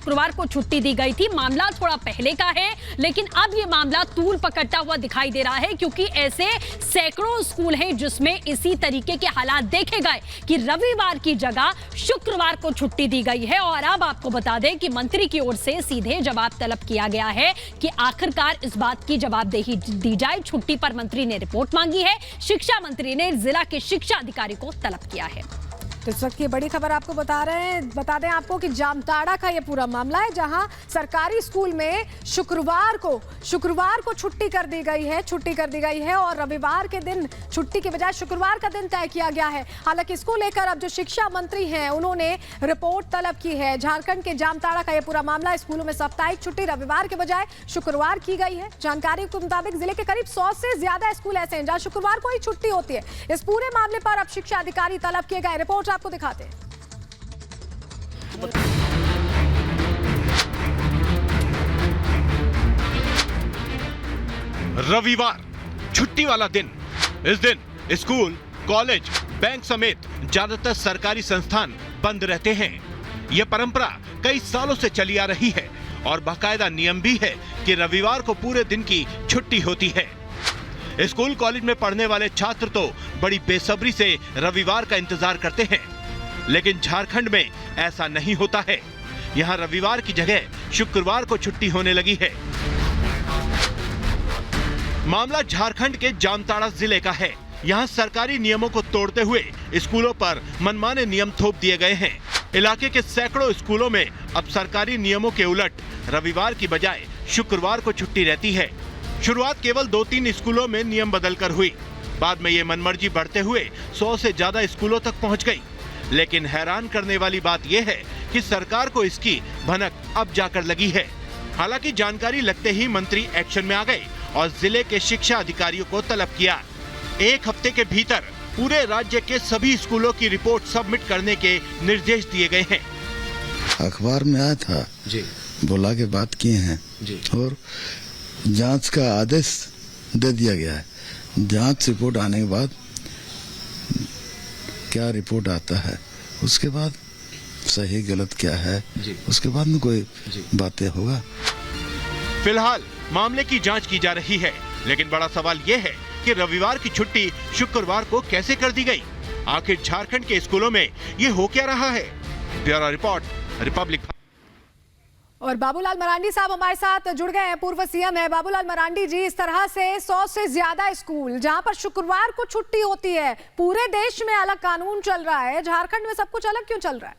शुक्रवार को छुट्टी दी गई थी। मामला थोड़ा पहले का है, लेकिन अब ये मामला तूल पकड़ता हुआ दिखाई दे रहा है, क्योंकि ऐसे सैकड़ों स्कूल हैं जिसमें इसी तरीके के हालात देखे गए कि रविवार की जगह शुक्रवार को छुट्टी दी गई है। और अब आपको बता दें कि मंत्री की ओर से सीधे जवाब तलब किया गया है कि आखिरकार इस बात की जवाबदेही दी जाए। छुट्टी पर मंत्री ने रिपोर्ट मांगी है। शिक्षा मंत्री ने जिला के शिक्षा अधिकारी को तलब किया है। तो इस वक्त की बड़ी खबर आपको बता दें आपको कि जामताड़ा का ये पूरा मामला है, जहां सरकारी स्कूल में शुक्रवार को छुट्टी कर दी गई है और रविवार के दिन छुट्टी के बजाय शुक्रवार का दिन तय किया गया है। हालांकि इसको लेकर अब जो शिक्षा मंत्री हैं उन्होंने रिपोर्ट तलब की है। झारखंड के जामताड़ा का ये पूरा मामला, स्कूलों में साप्ताहिक छुट्टी रविवार के बजाय शुक्रवार की गई है। जानकारी के मुताबिक जिले के करीब 100 से ज्यादा स्कूल ऐसे हैं जहां शुक्रवार को ही छुट्टी होती है। इस पूरे मामले पर अब शिक्षा अधिकारी तलब किए गए। रिपोर्ट आपको दिखाते हैं। रविवार छुट्टी वाला दिन। इस दिन स्कूल, कॉलेज, बैंक समेत ज्यादातर सरकारी संस्थान बंद रहते हैं। यह परंपरा कई सालों से चली आ रही है और बाकायदा नियम भी है कि रविवार को पूरे दिन की छुट्टी होती है। स्कूल कॉलेज में पढ़ने वाले छात्र तो बड़ी बेसब्री से रविवार का इंतजार करते हैं, लेकिन झारखंड में ऐसा नहीं होता है। यहाँ रविवार की जगह शुक्रवार को छुट्टी होने लगी है। मामला झारखंड के जामताड़ा जिले का है। यहाँ सरकारी नियमों को तोड़ते हुए स्कूलों पर मनमाने नियम थोप दिए गए हैं। इलाके के सैकड़ों स्कूलों में अब सरकारी नियमों के उलट रविवार की बजाय शुक्रवार को छुट्टी रहती है। शुरुआत केवल 2-3 स्कूलों में नियम बदलकर हुई। बाद में ये मनमर्जी बढ़ते हुए 100 से ज्यादा स्कूलों तक पहुंच गई। लेकिन हैरान करने वाली बात यह है कि सरकार को इसकी भनक अब जाकर लगी है। हालांकि जानकारी लगते ही मंत्री एक्शन में आ गए और जिले के शिक्षा अधिकारियों को तलब किया। 1 हफ्ते के भीतर पूरे राज्य के सभी स्कूलों की रिपोर्ट सबमिट करने के निर्देश दिए गए हैं। अखबार में आया था जी, बुला के बात किए हैं जी, और जांच का आदेश दे दिया गया है। जांच रिपोर्ट आने के बाद क्या रिपोर्ट आता है, उसके बाद सही गलत क्या है जी, उसके बाद में कोई बातें होगा। फिलहाल मामले की जांच की जा रही है, लेकिन बड़ा सवाल यह है कि रविवार की छुट्टी शुक्रवार को कैसे कर दी गई। आखिर झारखंड के स्कूलों में ये हो क्या रहा है। Bureau report, Republic. और बाबूलाल मरांडी साहब हमारे साथ जुड़ गए हैं, पूर्व सीएम है। बाबूलाल मरांडी जी, इस तरह से 100 से ज्यादा स्कूल जहां पर शुक्रवार को छुट्टी होती है, पूरे देश में अलग कानून चल रहा है, झारखंड में सब कुछ अलग क्यों चल रहा है?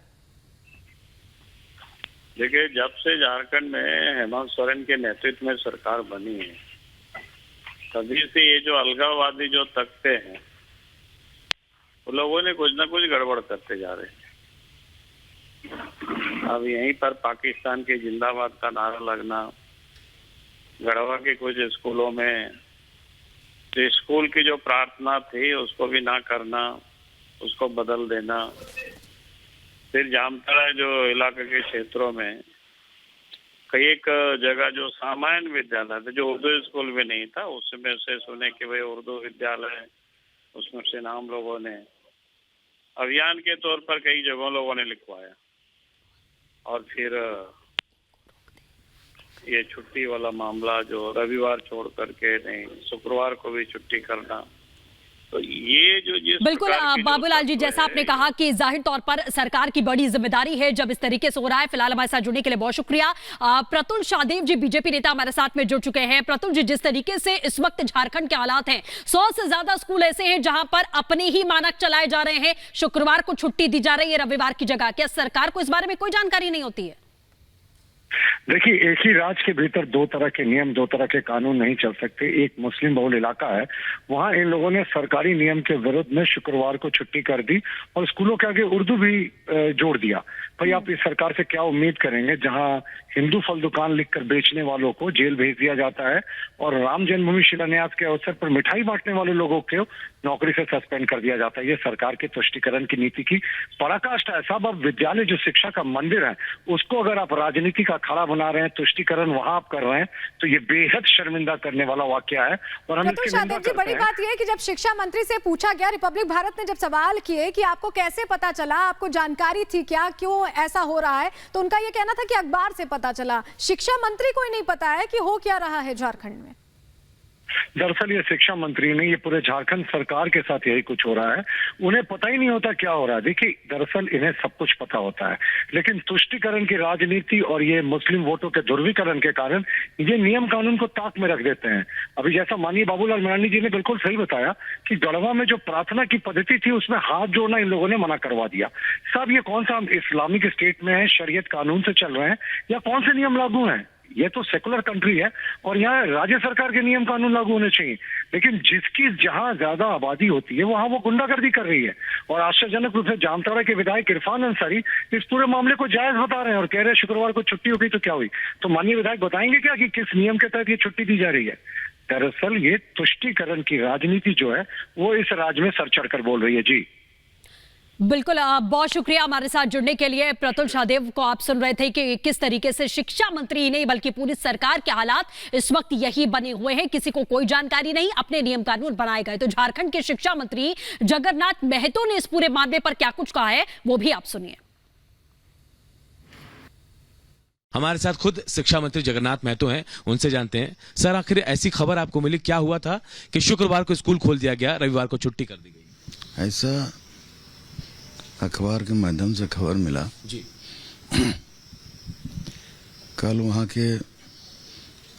देखिए, जब से झारखंड में हेमंत सोरेन के नेतृत्व में सरकार बनी है, तभी से ये जो अलगाववादी जो तख्ते हैं, वो लोगों ने कुछ न कुछ गड़बड़ करते जा रहे हैं। अब यहीं पर पाकिस्तान के जिंदाबाद का नारा लगना, गढ़वा के कुछ स्कूलों में तो स्कूल की जो प्रार्थना थी उसको भी ना करना, उसको बदल देना। फिर जामताड़ा जो इलाके के क्षेत्रों में कई एक जगह जो सामान्य विद्यालय था, जो उर्दू स्कूल में नहीं था, उसमें से सुने कि भाई उर्दू विद्यालय, उसमें से नाम लोगों ने अभियान के तौर पर कई जगहों लोगों ने लिखवाया। और फिर ये छुट्टी वाला मामला जो रविवार छोड़ करके नहीं शुक्रवार को भी छुट्टी करना, तो ये जो बिल्कुल बाबूलाल जी, जैसा आपने कहा कि जाहिर तौर पर सरकार की बड़ी जिम्मेदारी है जब इस तरीके से हो रहा है। फिलहाल हमारे साथ जुड़ने के लिए बहुत शुक्रिया। प्रतुल शाहदेव जी, बीजेपी नेता, हमारे साथ में जुड़ चुके हैं। प्रतुल जी, जिस तरीके से इस वक्त झारखंड के हालात हैं, 100 से ज्यादा स्कूल ऐसे हैं जहां पर अपने ही मानक चलाए जा रहे हैं, शुक्रवार को छुट्टी दी जा रही है रविवार की जगह। क्या सरकार को इस बारे में कोई जानकारी नहीं होती है? देखिए, एक ही राज्य के भीतर 2 तरह के नियम, 2 तरह के कानून नहीं चल सकते। एक मुस्लिम बहुल इलाका है, वहां इन लोगों ने सरकारी नियम के विरुद्ध में शुक्रवार को छुट्टी कर दी और स्कूलों के आगे उर्दू भी जोड़ दिया। भाई, आप इस सरकार से क्या उम्मीद करेंगे जहां हिंदू फल दुकान लिखकर बेचने वालों को जेल भेज दिया जाता है और राम जन्मभूमि शिलान्यास के अवसर पर मिठाई बांटने वाले लोगों को नौकरी से सस्पेंड कर दिया जाता है। ये सरकार के तुष्टीकरण की नीति की पराकाष्ठा है। साहब, अब विद्यालय जो शिक्षा का मंदिर है, उसको अगर आप राजनीति का अखाड़ा बना रहे हैं, तुष्टिकरण वहां आप कर रहे हैं, तो ये बेहद शर्मिंदा करने वाला वाकया है। और हम इसकी निंदा करते हैं। बड़ी बात यह है कि जब शिक्षा मंत्री से पूछा गया, रिपब्लिक भारत ने जब सवाल किए कि आपको कैसे पता चला, आपको जानकारी थी क्या, क्यों ऐसा हो रहा है, तो उनका ये कहना था कि अखबार से पता चला। शिक्षा मंत्री को ही नहीं पता है कि हो क्या रहा है झारखंड में। दरअसल ये शिक्षा मंत्री ने, ये पूरे झारखंड सरकार के साथ यही कुछ हो रहा है, उन्हें पता ही नहीं होता क्या हो रहा है। देखिए, दरअसल इन्हें सब कुछ पता होता है, लेकिन तुष्टिकरण की राजनीति और ये मुस्लिम वोटों के ध्रुवीकरण के कारण ये नियम कानून को ताक में रख देते हैं। अभी जैसा माननीय बाबूलाल मरांडी जी ने बिल्कुल सही बताया कि गढ़वा में जो प्रार्थना की पद्धति थी उसमें हाथ जोड़ना इन लोगों ने मना करवा दिया। साहब, ये कौन सा इस्लामिक स्टेट में है, शरीयत कानून से चल रहे हैं, या कौन से नियम लागू हैं? ये तो सेकुलर कंट्री है और यहाँ राज्य सरकार के नियम कानून लागू होने चाहिए। लेकिन जिसकी जहां ज्यादा आबादी होती है वहां वो गुंडागर्दी कर रही है। और आश्चर्यजनक रूप से जामताड़ा के विधायक इरफान अंसारी इस पूरे मामले को जायज बता रहे हैं और कह रहे हैं शुक्रवार को छुट्टी हो गई तो क्या हुई। तो माननीय विधायक बताएंगे क्या कि किस नियम के तहत ये छुट्टी दी जा रही है? दरअसल ये तुष्टिकरण की राजनीति जो है वो इस राज्य में सर चढ़कर बोल रही है। जी बिल्कुल, बहुत शुक्रिया हमारे साथ जुड़ने के लिए। प्रतुल शाहदेव को आप सुन रहे थे कि किस तरीके से शिक्षा मंत्री ही नहीं बल्कि पूरी सरकार के हालात इस वक्त यही बने हुए हैं, किसी को कोई जानकारी नहीं, अपने नियम कानून बनाए गए। तो झारखंड के शिक्षा मंत्री जगन्नाथ महतो ने इस पूरे मामले पर क्या कुछ कहा है वो भी आप सुनिए। हमारे साथ खुद शिक्षा मंत्री जगन्नाथ महतो हैं, उनसे जानते हैं। सर, आखिर ऐसी खबर आपको मिली, क्या हुआ था कि शुक्रवार को स्कूल खोल दिया गया, रविवार को छुट्टी कर दी गई? ऐसा अखबार के माध्यम से खबर मिला जी। कल वहाँ के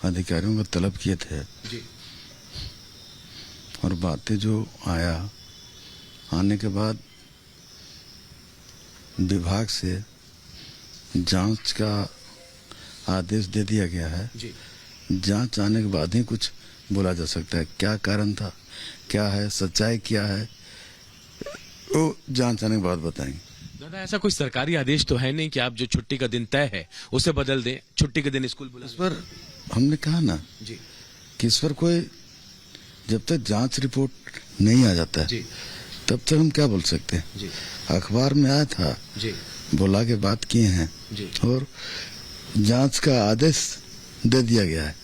अधिकारियों को तलब किए थे जी। और बातें जो आने के बाद विभाग से जांच का आदेश दे दिया गया है जी। जांच आने के बाद ही कुछ बोला जा सकता है। क्या कारण था, क्या है, सच्चाई क्या है, वो जांच आने के बाद बताएंगे। दादा, ऐसा कोई सरकारी आदेश तो है नहीं कि आप जो छुट्टी का दिन तय है उसे बदल दें, छुट्टी के दिन स्कूल बुला? इस पर हमने कहा ना जी कि इस पर कोई, जब तक जांच रिपोर्ट नहीं आ जाता है जी तब तक हम क्या बोल सकते हैं। जी अखबार में आया था, जी बोला के बात किए हैं जी। और जांच का आदेश दे दिया गया है।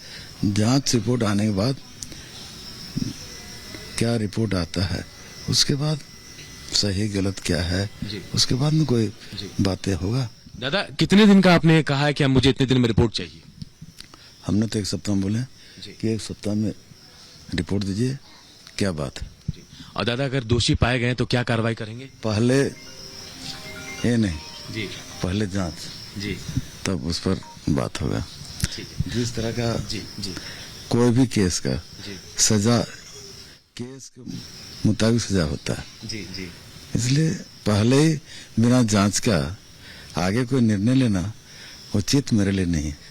जांच रिपोर्ट आने के बाद क्या रिपोर्ट आता है उसके बाद सही गलत क्या है जी। उसके बाद में कोई बातें होगा। दादा, कितने दिन का आपने कहा है कि मुझे इतने दिन में रिपोर्ट चाहिए? हमने तो एक सप्ताह में बोले जी। कि एक सप्ताह में रिपोर्ट दीजिए, क्या बात है। जी। और दादा, अगर दोषी पाए गए तो क्या कार्रवाई करेंगे? पहले ये नहीं जी पहले जांच जी, तब उस पर बात होगा। ठीक है। जिस तरह का जी जी कोई भी केस का जी सजा केस के मुताबिक सजा होता है, जी जी। इसलिए पहले ही बिना जांच का आगे कोई निर्णय लेना उचित मेरे लिए नहीं है।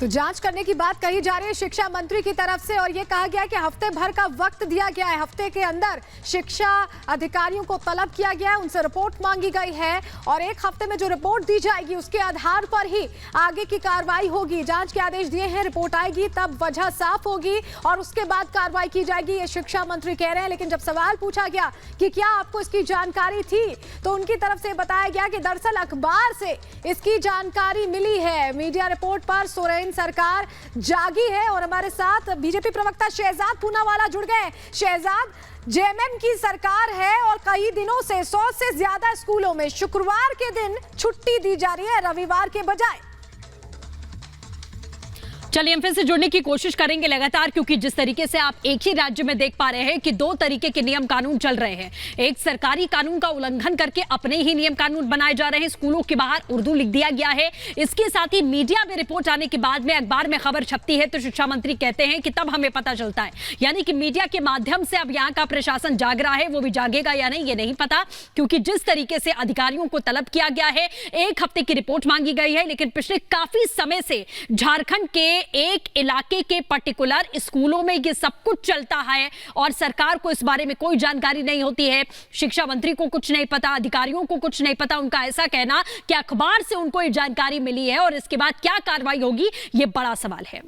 तो जांच करने की बात कही जा रही है शिक्षा मंत्री की तरफ से और ये कहा गया कि हफ्ते भर का वक्त दिया गया है। हफ्ते के अंदर शिक्षा अधिकारियों को तलब किया गया है, उनसे रिपोर्ट मांगी गई है और एक हफ्ते में जो रिपोर्ट दी जाएगी उसके आधार पर ही आगे की कार्रवाई होगी। जांच के आदेश दिए हैं, रिपोर्ट आएगी तब वजह साफ होगी और उसके बाद कार्रवाई की जाएगी, ये शिक्षा मंत्री कह रहे हैं। लेकिन जब सवाल पूछा गया कि क्या आपको इसकी जानकारी थी तो उनकी तरफ से बताया गया कि दरअसल अखबार से इसकी जानकारी मिली है। मीडिया रिपोर्ट पर सोरेन सरकार जागी है और हमारे साथ बीजेपी प्रवक्ता शहजाद पूनावाला जुड़ गए। शहजाद, जेएमएम की सरकार है और कई दिनों से 100 से ज्यादा स्कूलों में शुक्रवार के दिन छुट्टी दी जा रही है रविवार के बजाय। चलिए हम फिर से जुड़ने की कोशिश करेंगे लगातार, क्योंकि जिस तरीके से आप एक ही राज्य में देख पा रहे हैं कि दो तरीके के नियम कानून चल रहे हैं। एक सरकारी कानून का उल्लंघन करके अपने ही नियम कानून बनाए जा रहे हैं, स्कूलों के बाहर उर्दू लिख दिया गया है। इसके साथ ही मीडिया में रिपोर्ट आने के बाद में अखबार में खबर छपती है तो शिक्षा मंत्री कहते हैं कि तब हमें पता चलता है। यानी कि मीडिया के माध्यम से अब यहाँ का प्रशासन जाग रहा है, वो भी जागेगा या नहीं ये नहीं पता, क्योंकि जिस तरीके से अधिकारियों को तलब किया गया है, एक हफ्ते की रिपोर्ट मांगी गई है, लेकिन पिछले काफी समय से झारखंड के एक इलाके के पर्टिकुलर स्कूलों में ये सब कुछ चलता है और सरकार को इस बारे में कोई जानकारी नहीं होती है। शिक्षा मंत्री को कुछ नहीं पता, अधिकारियों को कुछ नहीं पता। उनका ऐसा कहना कि अखबार से उनको ये जानकारी मिली है और इसके बाद क्या कार्रवाई होगी ये बड़ा सवाल है।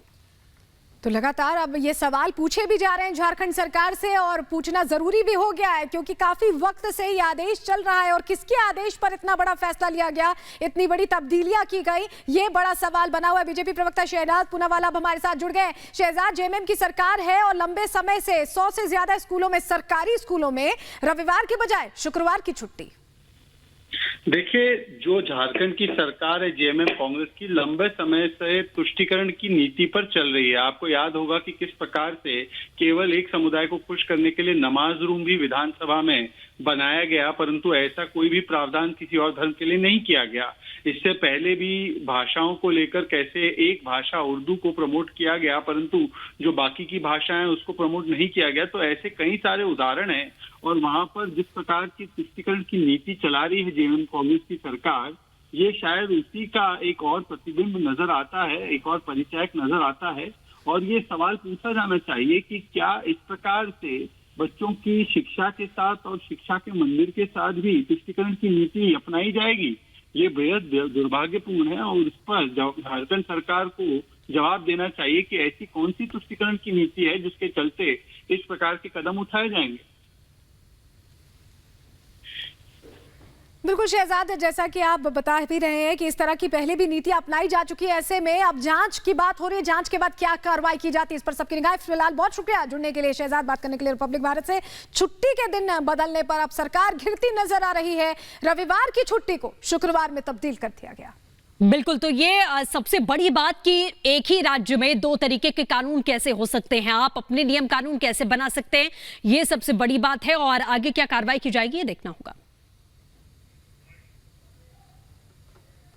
तो लगातार अब ये सवाल पूछे भी जा रहे हैं झारखंड सरकार से, और पूछना जरूरी भी हो गया है क्योंकि काफी वक्त से ये आदेश चल रहा है, और किसके आदेश पर इतना बड़ा फैसला लिया गया, इतनी बड़ी तब्दीलियां की गई, ये बड़ा सवाल बना हुआ है। बीजेपी प्रवक्ता शहजाद पूनावाला अब हमारे साथ जुड़ गए। शहजाद, जेएमएम की सरकार है और लंबे समय से 100 से ज्यादा स्कूलों में, सरकारी स्कूलों में रविवार के बजाय शुक्रवार की छुट्टी। देखिए, जो झारखंड की सरकार है जेएमएम कांग्रेस की, लंबे समय से तुष्टीकरण की नीति पर चल रही है। आपको याद होगा कि किस प्रकार से केवल एक समुदाय को खुश करने के लिए नमाज रूम भी विधानसभा में बनाया गया, परंतु ऐसा कोई भी प्रावधान किसी और धर्म के लिए नहीं किया गया। इससे पहले भी भाषाओं को लेकर कैसे एक भाषा उर्दू को प्रमोट किया गया, परंतु जो बाकी की भाषाएं उसको प्रमोट नहीं किया गया। तो ऐसे कई सारे उदाहरण हैं, और वहां पर जिस प्रकार की तुष्टीकरण की नीति चला रही है जेएमएम कांग्रेस की सरकार, ये शायद उसी का एक और प्रतिबिंब नजर आता है, एक और परिचायक नजर आता है। और ये सवाल पूछा जाना चाहिए कि क्या इस प्रकार से बच्चों की शिक्षा के साथ और शिक्षा के मंदिर के साथ भी तुष्टीकरण की नीति अपनाई जाएगी? ये बेहद दुर्भाग्यपूर्ण है, और इस पर झारखंड सरकार को जवाब देना चाहिए कि ऐसी कौन सी तुष्टीकरण की नीति है जिसके चलते इस प्रकार के कदम उठाए जाएंगे। बिल्कुल शहजाद, जैसा कि आप बता भी रहे हैं कि इस तरह की पहले भी नीति अपनाई जा चुकी है, ऐसे में अब जांच की बात हो रही है, जांच के बाद क्या कार्रवाई की जाती है इस पर सबकी निगाह। फिलहाल बहुत शुक्रिया जुड़ने के लिए शहजाद, बात करने के लिए रिपब्लिक भारत से। छुट्टी के दिन बदलने पर अब सरकार घिरती नजर आ रही है, रविवार की छुट्टी को शुक्रवार में तब्दील कर दिया गया। बिल्कुल, तो ये सबसे बड़ी बात कि एक ही राज्य में दो तरीके के कानून कैसे हो सकते हैं, आप अपने नियम कानून कैसे बना सकते हैं, ये सबसे बड़ी बात है। और आगे क्या कार्रवाई की जाएगी ये देखना होगा।